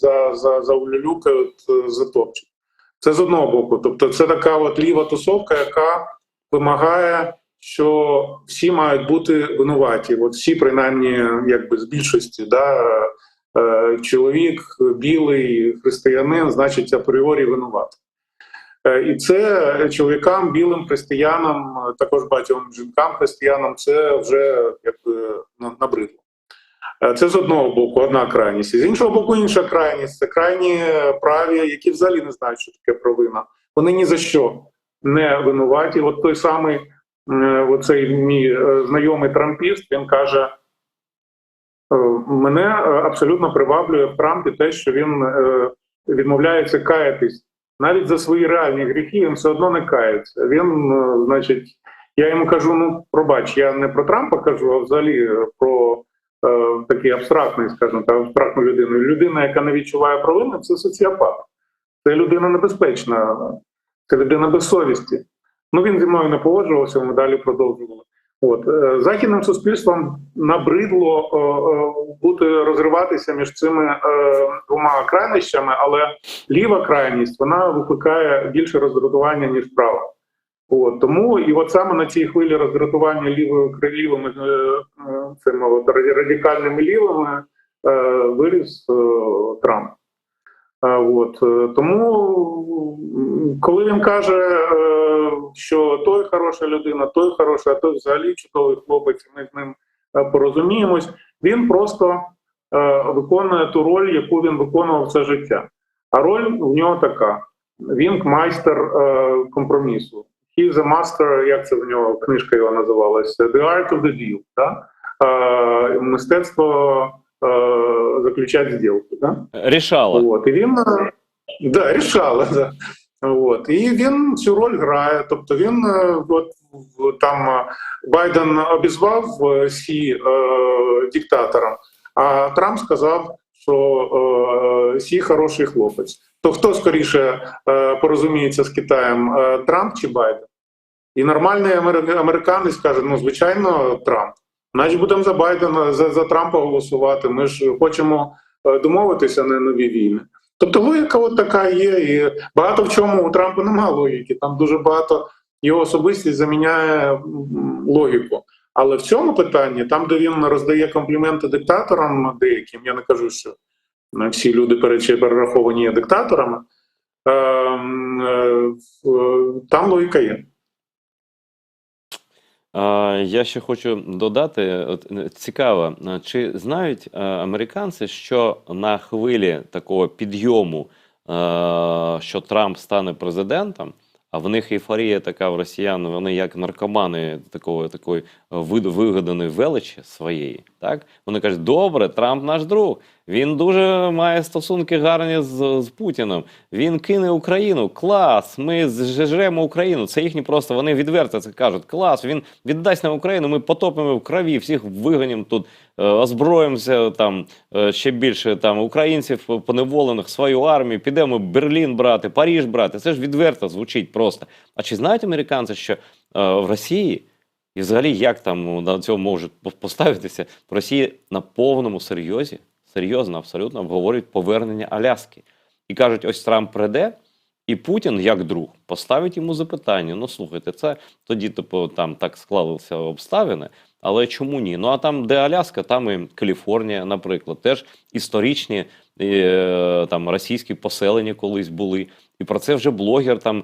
Speaker 2: заулюлюкають, затопчуть. Це з одного боку. Тобто це така от ліва тусовка, яка вимагає, що всі мають бути винуваті. От всі, принаймні, якби з більшості, чоловік білий християнин, значить апріорі винуватий. І це чоловікам, білим християнам, також багатьом жінкам християнам, це вже якби набридло. Це з одного боку одна крайність. З іншого боку, інша крайність – це крайні праві, які взагалі не знають, що таке провина. Вони ні за що не винуваті. От той самий оцей мій знайомий трампіст, він каже, мене абсолютно приваблює в Трампі те, що він відмовляється каятись. Навіть за свої реальні гріхи він все одно не кається. Він, значить, я йому кажу, ну, пробач, я не про Трампа кажу, а взагалі про такий абстрактний, скажімо так, абстрактну людину. Людина, яка не відчуває провини, це соціопат. Це людина небезпечна, це людина без совісті. Ну, він зі мною не погоджувався, ми далі продовжували. От. Західним суспільством набридло розриватися між цими двома крайнощами, але ліва крайність, вона викликає більше роздратування, ніж права. От, тому і от саме на цій хвилі роздратування лівими цими от радикальними лівими виріс Трамп. От, тому, коли він каже, що той хороша людина, той хороший, а той взагалі чудовий хлопець, ми з ним порозуміємось, він просто виконує ту роль, яку він виконував все життя. А роль в нього така. Він майстер компромісу. He's a master, як це в нього, книжка його називалася, The Art of the Deal. Да? Мистецтво заключати зділку. Да?
Speaker 1: Рішало.
Speaker 2: От, і він, да, рішало, да. От, і він цю роль грає. Тобто він, от, там, Байден обізвав Сі диктатором, а Трамп сказав, що Сі хороший хлопець. То хто скоріше порозуміється з Китаєм, Трамп чи Байден? І нормальний американець каже, ну, звичайно, Трамп. Значить, будемо за Байдена, за Трампа голосувати. Ми ж хочемо домовитися на нові війни. Тобто логіка от така є. І багато в чому у Трампа немає логіки. Там дуже багато його особистість заміняє логіку. Але в цьому питанні, там, де він роздає компліменти диктаторам деяким, я не кажу, що всі люди перераховані є диктаторами, там логіка є.
Speaker 1: Я ще хочу додати, цікаво, чи знають американці, що на хвилі такого підйому, що Трамп стане президентом, а в них ейфорія така в росіян, вони як наркомани такої вигаданої величі своєї, так? Вони кажуть, добре, Трамп наш друг, він дуже має стосунки гарні з Путіним, він кине Україну, клас, ми зжеремо Україну, це їхні просто, вони відверто це кажуть, клас, він віддасть нам Україну, ми потопимо в крові, всіх виганім тут, озброїмося там ще більше там українців поневолених, свою армію, підемо Берлін брати, Париж брати, це ж відверто звучить просто. А чи знають американці, що в Росії, і взагалі як там на цьому можуть поставитися, в Росії на повному серйозі, серйозно абсолютно обговорюють повернення Аляски. І кажуть, ось Трамп прийде, і Путін, як друг, поставить йому запитання. Ну, слухайте, це тоді, типу, там так склалися обставини, але чому ні? Ну, а там, де Аляска, там і Каліфорнія, наприклад, теж історичні там російські поселення колись були. І про це вже блогер, там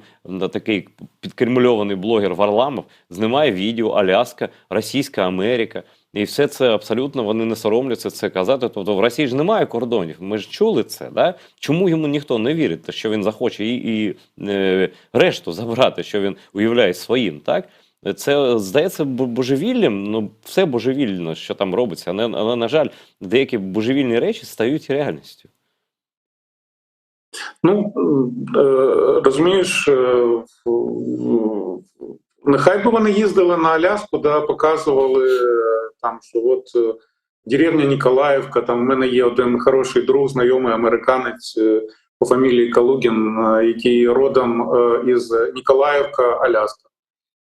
Speaker 1: такий підкремльований блогер Варламов, знімає відео «Аляска, Російська Америка». І все це абсолютно, вони не соромляться це казати. Тобто в Росії ж немає кордонів, ми ж чули це. Да? Чому йому ніхто не вірить, що він захоче і решту забрати, що він уявляє своїм, так? Це, здається, божевіллям, ну, все божевільно, що там робиться, але, на жаль, деякі божевільні речі стають реальністю.
Speaker 2: Ну, розумієш, нехай би вони їздили на Аляску, да, показували там, що от деревня Ніколаївка, там в мене є один хороший друг, знайомий американець по фамілії Калугін, який родом із Ніколаївка, Аляска.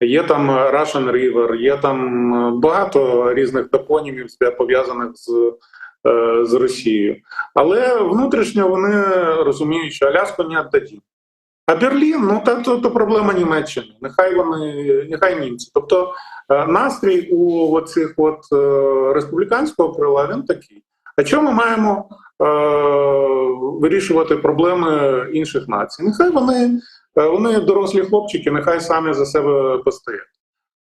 Speaker 2: Є там Russian River, є там багато різних топонімів, пов'язаних з Росією. Але внутрішньо вони розуміють, що Аляску не віддадуть. А Берлін, ну то проблема Німеччини. Нехай німці. Тобто настрій у оцих республіканського крила, він такий. А чому ми маємо вирішувати проблеми інших націй. Нехай вони дорослі хлопчики, нехай самі за себе постоять.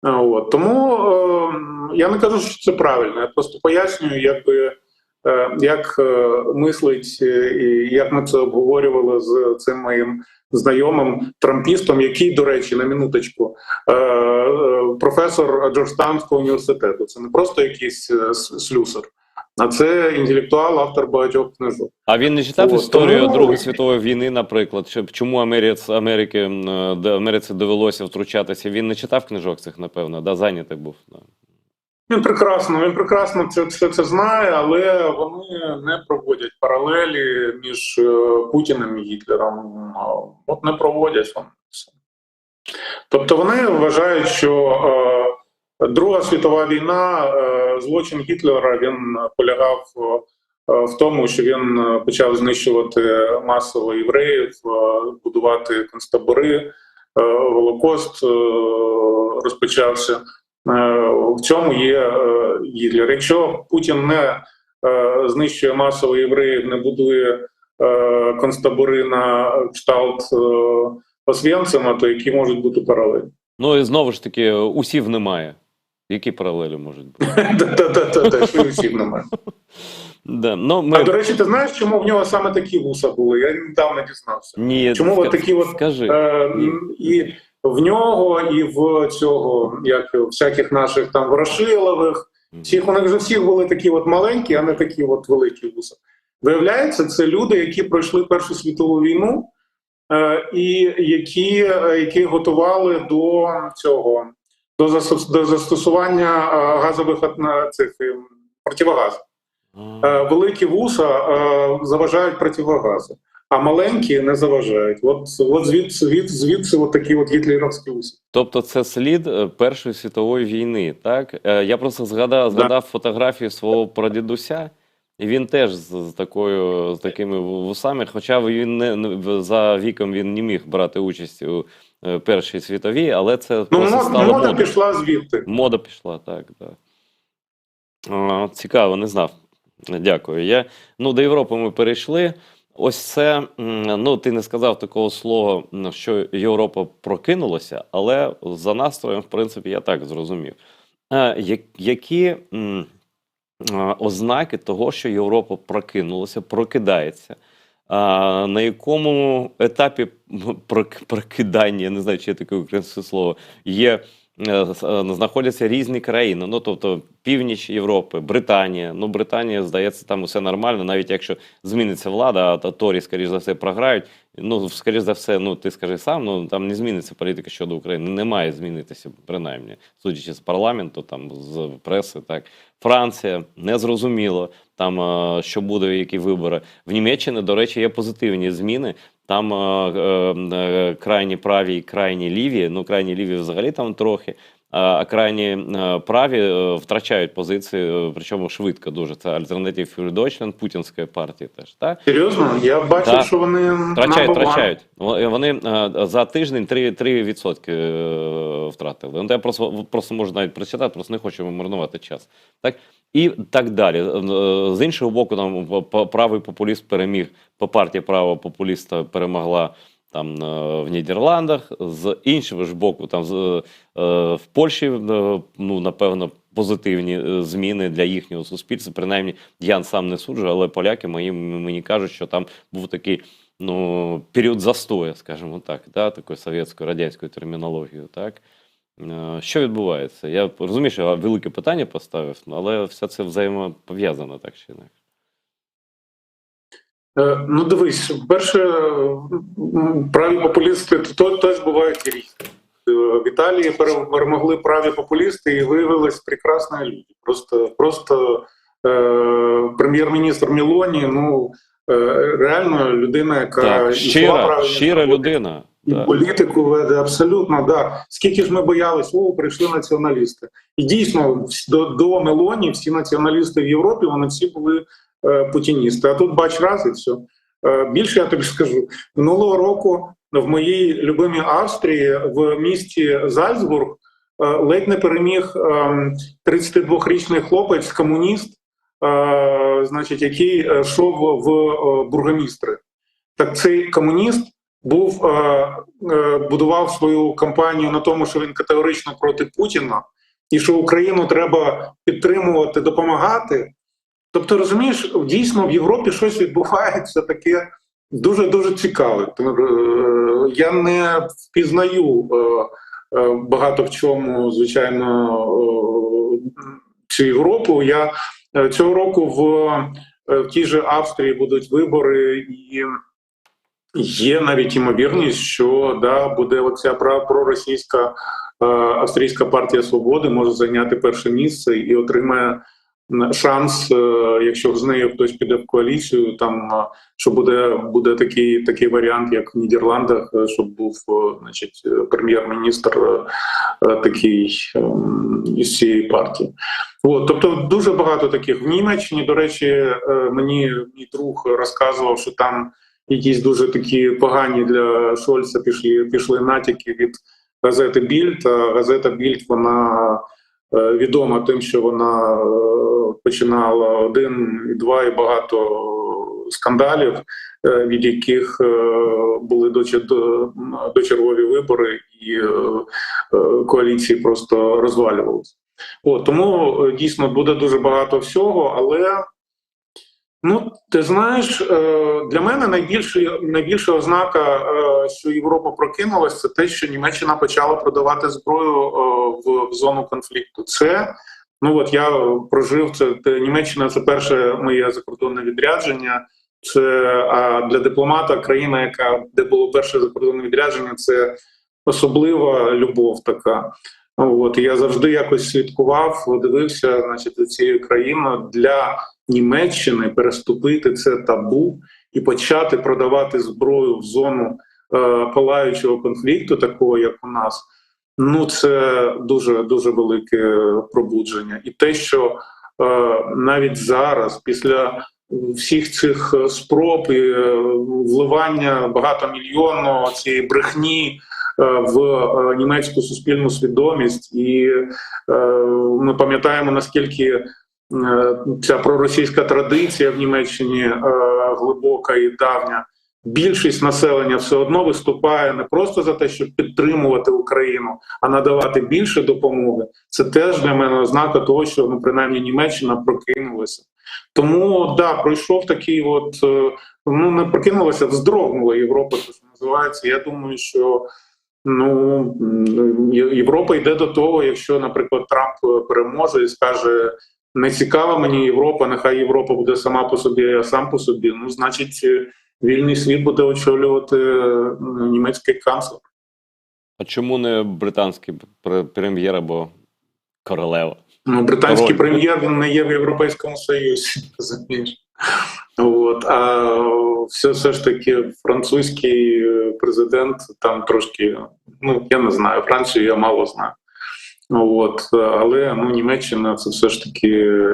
Speaker 2: От. Тому я не кажу, що це правильно, я просто пояснюю, як мислить і як ми це обговорювали з цим моїм знайомим трампістом, який, до речі, на минуточку, професор Джорджтаунського університету. Це не просто якийсь слюсар, а це інтелектуал, автор багатьох книжок.
Speaker 1: А він не читав історію Другої світової війни, наприклад? Чому Америці довелося втручатися? Він не читав книжок цих, напевно, да, зайнятий був. Да.
Speaker 2: Він прекрасно це знає, але вони не проводять паралелі між Путіним і Гітлером. От не проводять вони це. Тобто вони вважають, що Друга світова війна, злочин Гітлера, він полягав в тому, що він почав знищувати масово євреїв, будувати концтабори, Голокост розпочався. В цьому є Гітлер. Якщо Путін не знищує масово євреїв, не будує концтабори на кшталт Освєнцима, то які можуть бути паралелі?
Speaker 1: Ну і знову ж таки, усів немає. Які паралелі можуть бути?
Speaker 2: Що усів немає. А до речі, ти знаєш, чому в нього саме такі вуса були? Я недавно дізнався.
Speaker 1: Ні,
Speaker 2: чому такі от і в нього, і в цього, як всяких наших там Ворошилових, у них вже всіх були такі от маленькі, а не такі от великі вуса. Виявляється, це люди, які пройшли Першу світову війну, і які готували до застосування газових цих противогазів. Великі вуса заважають противогази, а маленькі не заважають. От звідси от такі от гітлерівські вуса.
Speaker 1: Тобто це слід Першої світової війни, так? Я просто згадав фотографію свого прадідуся, і він теж з такими вусами, хоча він за віком він не міг брати участь у Першій світовій, але це просто стало
Speaker 2: мода пішла звідти.
Speaker 1: Мода пішла, так. Цікаво, не знав. Дякую. До Європи ми перейшли. Ось це, ти не сказав такого слова, що Європа прокинулася, але за настроєм, в принципі, я так зрозумів. Які ознаки того, що Європа прокинулася, прокидається? На якому етапі прокидання, я не знаю, чи є таке українське слово, знаходяться різні країни, тобто північ Європи, Британія. Британія, здається, там усе нормально, навіть якщо зміниться влада, а Торі, скоріш за все, програють. Скоріш за все, ти скажи сам, там не зміниться політика щодо України. Не має змінитися, принаймні, судячи з парламенту, там, з преси, так. Франція, незрозуміло, там, що буде, які вибори. В Німеччині, до речі, є позитивні зміни. Там крайні праві і крайні ліві, крайні ліві взагалі там трохи, а крайні праві втрачають позиції, причому швидко дуже. Це Alternative für Deutschland, путінської партії теж, так?
Speaker 2: Серйозно? Я бачив, що вони
Speaker 1: втрачають. Вони за тиждень 3% втратили. Я просто можу навіть прочитати, просто не хочу марнувати час. Так? І так далі. З іншого боку, там правий популіст переміг, по партії правого популіста перемогла там в Нідерландах, з іншого ж боку, там в Польщі, напевно, позитивні зміни для їхнього суспільства. Принаймні, я сам не суджу, але поляки мені кажуть, що там був такий період застою, скажімо так, такою совєтською, радянською термінологією, так? Що відбувається? Я розумію, що я велике питання поставив, але все це взаємопов'язано, так чи інакше.
Speaker 2: Дивись, перше, праві популісти теж бувають різні. В Італії перемогли праві популісти і виявились прекрасні люди. Просто прем'єр-міністр Мелоні, реально людина, яка
Speaker 1: щира людина.
Speaker 2: І політику веде, абсолютно, да. Скільки ж ми боялись, прийшли націоналісти. І дійсно, до Мелоні всі націоналісти в Європі, вони всі були путіністи. А тут бач раз і все. Більше я тобі скажу. Минулого року в моїй любимій Австрії в місті Зальцбург ледь не переміг 32-річний хлопець, комуніст, значить, який йшов в бургомістри. Так цей комуніст будував свою кампанію на тому, що він категорично проти Путіна, і що Україну треба підтримувати, допомагати. Тобто, розумієш, дійсно в Європі щось відбувається таке дуже цікаве. Я не впізнаю багато в чому, звичайно, цю Європу. Я цього року в тій же Австрії будуть вибори, і є навіть ймовірність, що буде оця проросійська Австрійська партія свободи може зайняти перше місце і отримає шанс, якщо з нею хтось піде в коаліцію, там що буде такий варіант, як в Нідерландах, щоб був, значить, прем'єр-міністр такий із цієї партії. Тобто дуже багато таких. В Німеччині, до речі, мені мій друг розказував, що там якісь дуже такі погані для Шольца пішли натяки від газети Більд. А газета Більд, вона відома тим, що вона починала 1, 2 і багато скандалів, від яких були дочергові вибори, і коаліції просто розвалювалися. Тому дійсно буде дуже багато всього, але ти знаєш, для мене найбільша ознака, що Європа прокинулася, це те, що Німеччина почала продавати зброю в зону конфлікту. Це, я прожив це, Німеччина – це перше моє закордонне відрядження. А для дипломата країна, де було перше закордонне відрядження, це особлива любов така. Я завжди якось слідкував, дивився, значить, за цією країною. Для Німеччини переступити це табу і почати продавати зброю в зону палаючого конфлікту, такого як у нас, це дуже велике пробудження. І те, що навіть зараз, після всіх цих спроб і вливання багатомільйонного цієї брехні в німецьку суспільну свідомість, і ми пам'ятаємо, наскільки ця проросійська традиція в Німеччині глибока і давня. Більшість населення все одно виступає не просто за те, щоб підтримувати Україну, а надавати більше допомоги. Це теж для мене ознака того, що принаймні Німеччина прокинулася. Тому пройшов такий не прокинулася, вздрогнула Європа, це що називається. Я думаю, що Європа йде до того, якщо, наприклад, Трамп переможе і скаже: не цікава мені Європа, нехай Європа буде сама по собі, а я сам по собі, значить, вільний світ буде очолювати німецький канцлер.
Speaker 1: А чому не британський прем'єр або королева?
Speaker 2: Британський прем'єр, він не є в Європейському Союзі, розумієш. А все ж таки французький президент там трошки, я не знаю, Францію я мало знаю. Але Німеччина – це все ж таки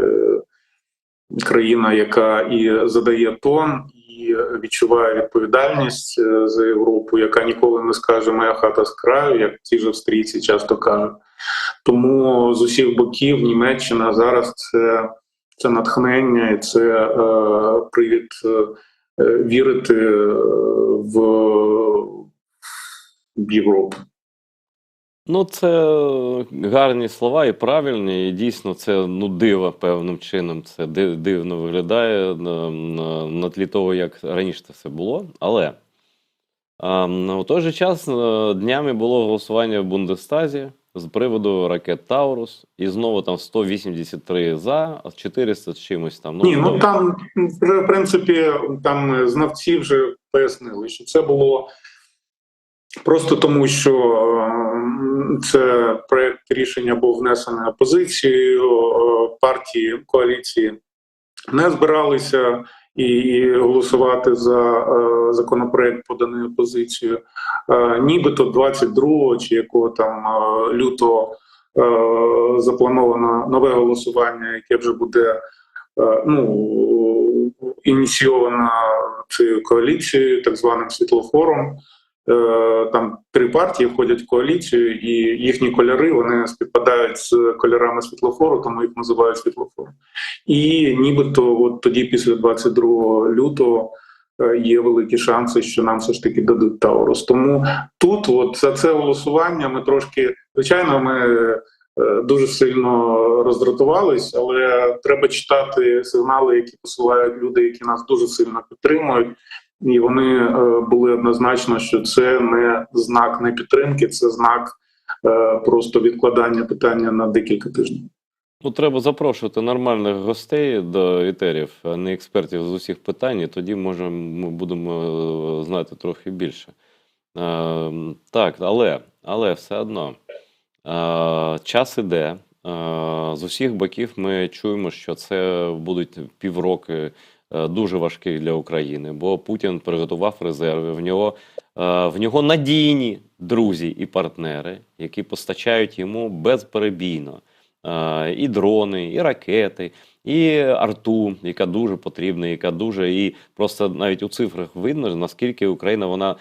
Speaker 2: країна, яка і задає тон, і відчуває відповідальність за Європу, яка ніколи не скаже «моя хата з краю», як ті ж австрійці часто кажуть. Тому з усіх боків Німеччина зараз це натхнення і це привід вірити в Європу.
Speaker 1: Це гарні слова і правильні, і дійсно це диво певним чином. Це дивно виглядає на тлі того, як раніше це все було. Але у той же час днями було голосування в Бундестазі з приводу ракет «Таурус», і знову там 183 за, 400 з чимось там.
Speaker 2: Там, в принципі, там знавці вже пояснили, що це було просто тому, що це проект рішення був внесений опозицією, партії, коаліції не збиралися і голосувати за законопроект, поданий опозицією. Нібито 22 чи якого там лютого заплановано нове голосування, яке вже буде ініційовано цією коаліцією, так званим світлофором. там 3 партії входять в коаліцію, і їхні кольори вони співпадають з кольорами світлофору, тому їх називають світлофором. І нібито от тоді, після 22 лютого, є великі шанси, що нам все ж таки дадуть Таурус. Тому тут, от за це голосування, ми трошки, звичайно, ми дуже сильно роздратувались, але треба читати сигнали, які посилають люди, які нас дуже сильно підтримують. І вони були однозначно, що це не знак не підтримки, це знак просто відкладання питання на декілька тижнів.
Speaker 1: Ну, треба запрошувати нормальних гостей до етерів, а не експертів з усіх питань, і тоді, може, ми будемо знати трохи більше. Так, але все одно час іде. З усіх боків ми чуємо, що це будуть півроки дуже важких для України, бо Путін приготував резерви, в нього надійні друзі і партнери, які постачають йому безперебійно і дрони, і ракети, і арту, яка дуже потрібна, яка дуже, і просто навіть у цифрах видно, наскільки Україна вона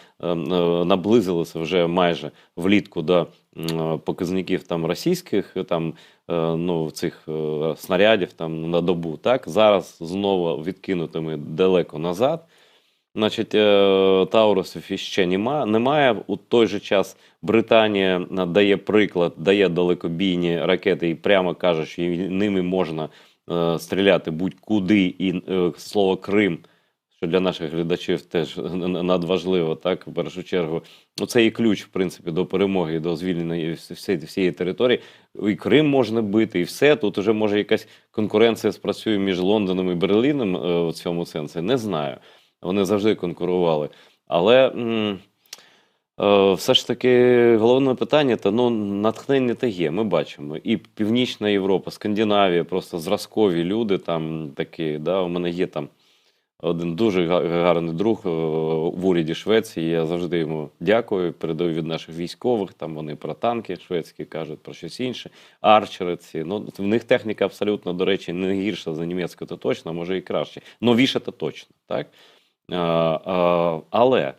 Speaker 1: наблизилася вже майже влітку до показників там російських там цих снарядів там на добу. Так зараз знову відкинутими далеко назад. Значить, Таурусів іще немає. У той же час Британія дає приклад, дає далекобійні ракети і прямо каже, що ними можна стріляти будь-куди. І слово Крим, що для наших глядачів теж надважливо, так, в першу чергу. Це і ключ, в принципі, до перемоги, до звільнення всієї території. І Крим можна бити, і все. Тут вже може якась конкуренція спрацює між Лондоном і Берліном в цьому сенсі. Не знаю. Вони завжди конкурували. Але все ж таки головне питання – натхнення та є, ми бачимо. І Північна Європа, Скандинавія, просто зразкові люди там такі. Да? У мене є там один дуже гарний друг в уряді Швеції, я завжди йому дякую, передаю від наших військових, там вони про танки шведські кажуть, про щось інше, арчери ці, в них техніка абсолютно, до речі, не гірша за німецьку, то точно, а може і краще, новіше то точно, так? Але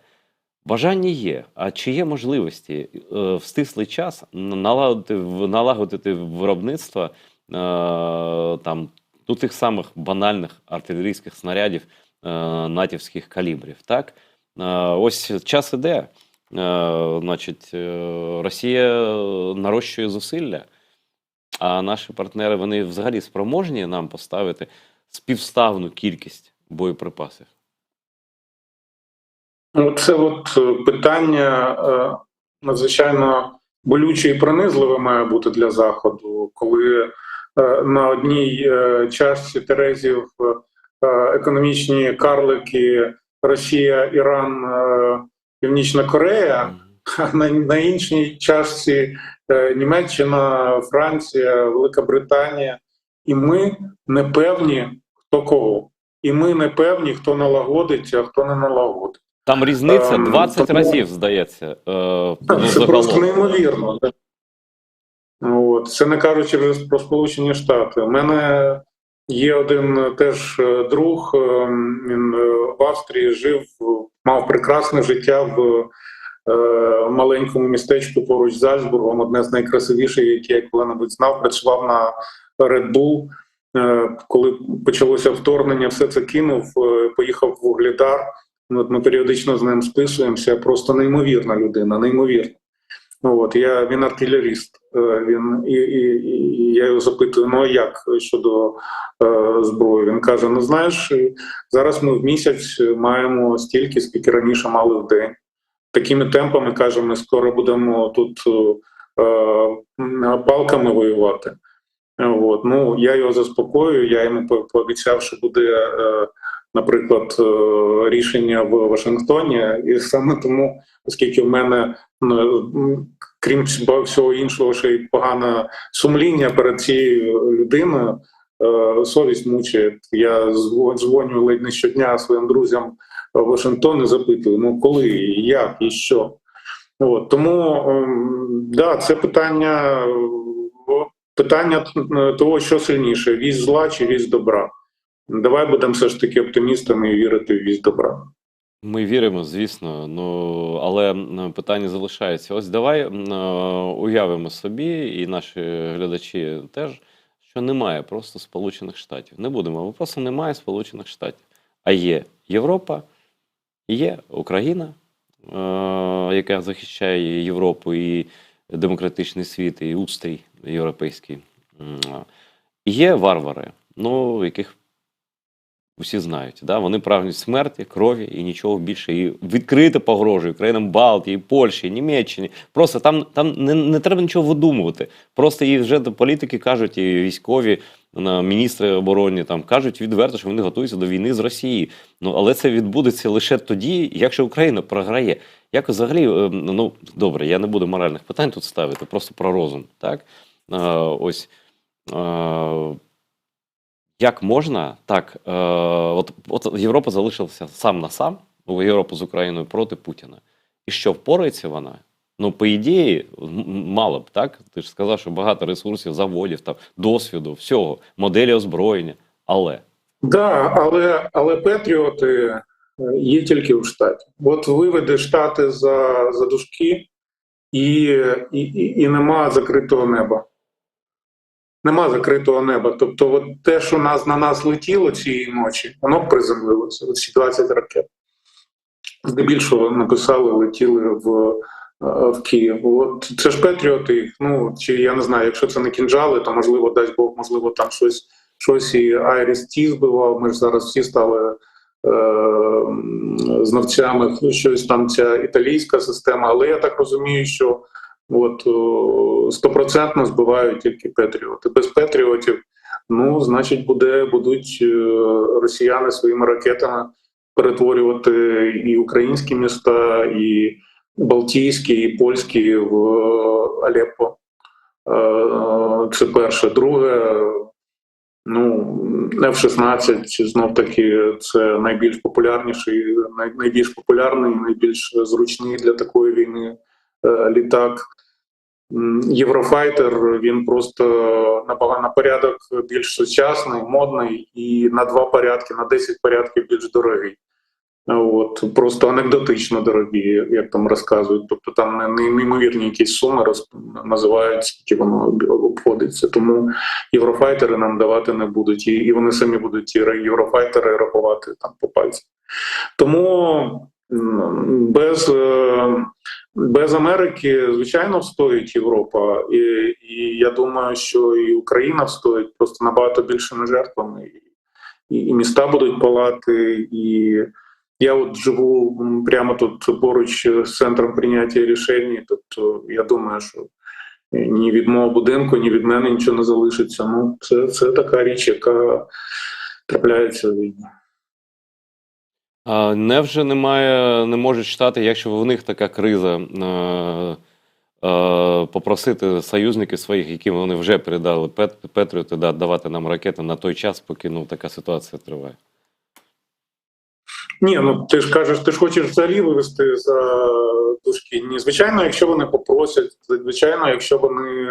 Speaker 1: бажання є. А чи є можливості в стислий час налагодити виробництво там тих самих банальних артилерійських снарядів натівських калібрів? Так? Ось час іде. Значить, Росія нарощує зусилля, а наші партнери, вони взагалі спроможні нам поставити співставну кількість боєприпасів?
Speaker 2: Це питання надзвичайно болюче і пронизливе має бути для Заходу, коли на одній чашці терезів економічні карлики Росія, Іран, Північна Корея, а на іншій чашці Німеччина, Франція, Велика Британія. І ми не певні, хто кого. І ми не певні, хто налагодить, а хто не налагодить.
Speaker 1: Там різниця 20 разів, здається.
Speaker 2: Це просто неймовірно. Це не кажучи вже про Сполучені Штати. У мене є один теж друг, він в Австрії жив, мав прекрасне життя в маленькому містечку поруч з Зальцбургом, одне з найкрасивіших, яке я коли-небудь знав, працював на Red Bull. Коли почалося вторгнення, все це кинув, поїхав в Вугледар. Ми періодично з ним списуємося. Просто неймовірна людина, неймовірна. Він артилеріст. Я його запитую, а як щодо зброї? Він каже, знаєш, зараз ми в місяць маємо стільки, скільки раніше мали в день. Такими темпами, каже, ми скоро будемо тут палками воювати. Я його заспокоюю, я йому пообіцяв, що буде, наприклад, рішення в Вашингтоні, і саме тому, оскільки в мене, крім всього іншого, ще й погане сумління перед цією людиною, совість мучить. Я дзвоню ледь не щодня своїм друзям в Вашингтон і запитую, коли, як і що. Тому, це питання того, що сильніше, вість зла чи вість добра. Давай будемо все ж таки оптимістами і вірити в вість добра.
Speaker 1: Ми віримо, звісно, але питання залишається. Ось давай уявимо собі, і наші глядачі теж, що немає просто Сполучених Штатів. Не будемо, бо просто немає Сполучених Штатів. А є Європа, є Україна, яка захищає Європу і демократичний світ, і устрій європейський. І є варвари, яких усі знають, да? Вони прагнуть смерті, крові і нічого більше. І відкрито погрожують країнам Балтії, Польщі, Німеччині. Просто там не треба нічого видумувати. Просто і вже політики кажуть, і військові, міністри оборони там кажуть відверто, що вони готуються до війни з Росією. Але це відбудеться лише тоді, якщо Україна програє. Як взагалі, добре, я не буду моральних питань тут ставити, просто про розум, так? Як можна так, от Європа залишилася сам на сам, Європа з Україною проти Путіна. І що, впорається вона? По ідеї, мало б, так? Ти ж сказав, що багато ресурсів, заводів, там, досвіду, всього, моделі озброєння, але...
Speaker 2: Да, але патріоти є тільки в Штаті. От виведе Штати за дужки і нема закритого неба. Нема закритого неба. Тобто от те, що на нас летіло цієї ночі, воно б приземлилося. Ці 20 ракет. Здебільшого написали, летіли в Київ. От це ж патріоти, чи я не знаю, якщо це не кінжали, то можливо, дасть Бог, можливо, там щось і Айріс-Ті збивав. Ми ж зараз всі стали знавцями, щось там ця італійська система, але я так розумію, що 100% збивають тільки патріоти. Без патріотів, значить, будуть росіяни своїми ракетами перетворювати і українські міста, і балтійські, і польські в Алеппо. Це перше. Друге, F-16, знов-таки, це найбільш популярніший, найбільш популярний, найбільш зручний для такої війни літак. Єврофайтер, він просто на порядок більш сучасний, модний і на 2 порядки, на 10 порядків більш дорогий. Просто анекдотично дорогі, як там розказують. Тобто там неймовірні якісь суми називають, скільки воно обходиться. Тому єврофайтери нам давати не будуть. І вони самі будуть ті єврофайтери рахувати там по пальцях. Тому без Америки, звичайно, встоїть Європа. І я думаю, що і Україна встоїть просто набагато більшими жертвами. І міста будуть палати, і я живу прямо тут поруч з центром прийняття рішень, тобто я думаю, що ні від мого будинку, ні від мене нічого не залишиться. Це така річ, яка трапляється в війні.
Speaker 1: А невже не можуть Штати, якщо в них така криза, попросити союзників своїх, яким вони вже передали патріоти, давати нам ракети на той час, поки така ситуація триває?
Speaker 2: Ні, ти ж кажеш, ти ж хочеш взагалі вивести за дужки. Ні, звичайно, якщо вони попросять, звичайно, якщо вони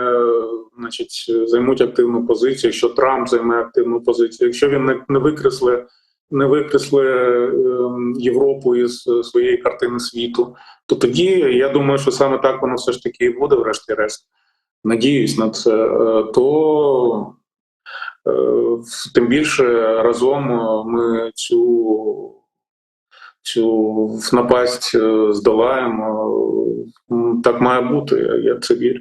Speaker 2: займуть активну позицію, якщо Трамп займе активну позицію, якщо він не викресли Європу із своєї картини світу, то тоді, я думаю, що саме так воно все ж таки і буде, врешті-решт. Надіюсь на це. То тим більше разом ми цю напасть здолаємо. Так має бути, я це вірю.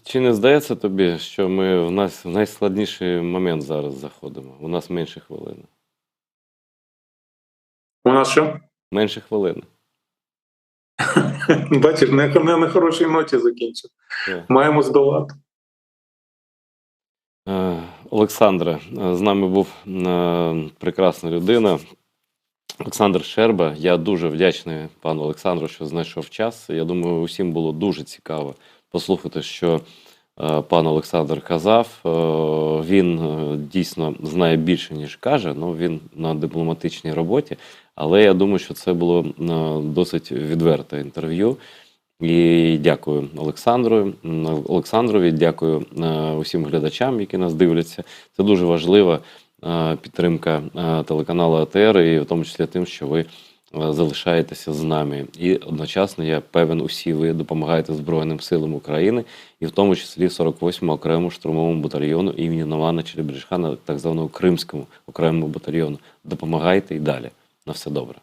Speaker 1: Чи не здається тобі, що ми в найскладніший момент зараз заходимо? У нас менше хвилини.
Speaker 2: У нас що?
Speaker 1: Менше хвилини.
Speaker 2: Бачиш, на хорошій ноті закінчив. Маємо здолати.
Speaker 1: Олександре, з нами був прекрасна людина. Олександр Щерба. Я дуже вдячний пану Олександру, що знайшов час. Я думаю, усім було дуже цікаво послухати, що пан Олександр казав. Він дійсно знає більше, ніж каже, він на дипломатичній роботі, але я думаю, що це було досить відверте інтерв'ю. І дякую Олександрові, дякую усім глядачам, які нас дивляться. Це дуже важливо підтримка телеканалу АТR, і в тому числі тим, що ви залишаєтеся з нами. І одночасно, я певен, усі ви допомагаєте Збройним силам України, і в тому числі 48-му окремому штурмовому батальйону імені Нована Челебіджхана, так званому Кримському окремому батальйону. Допомагайте і далі. На все добре.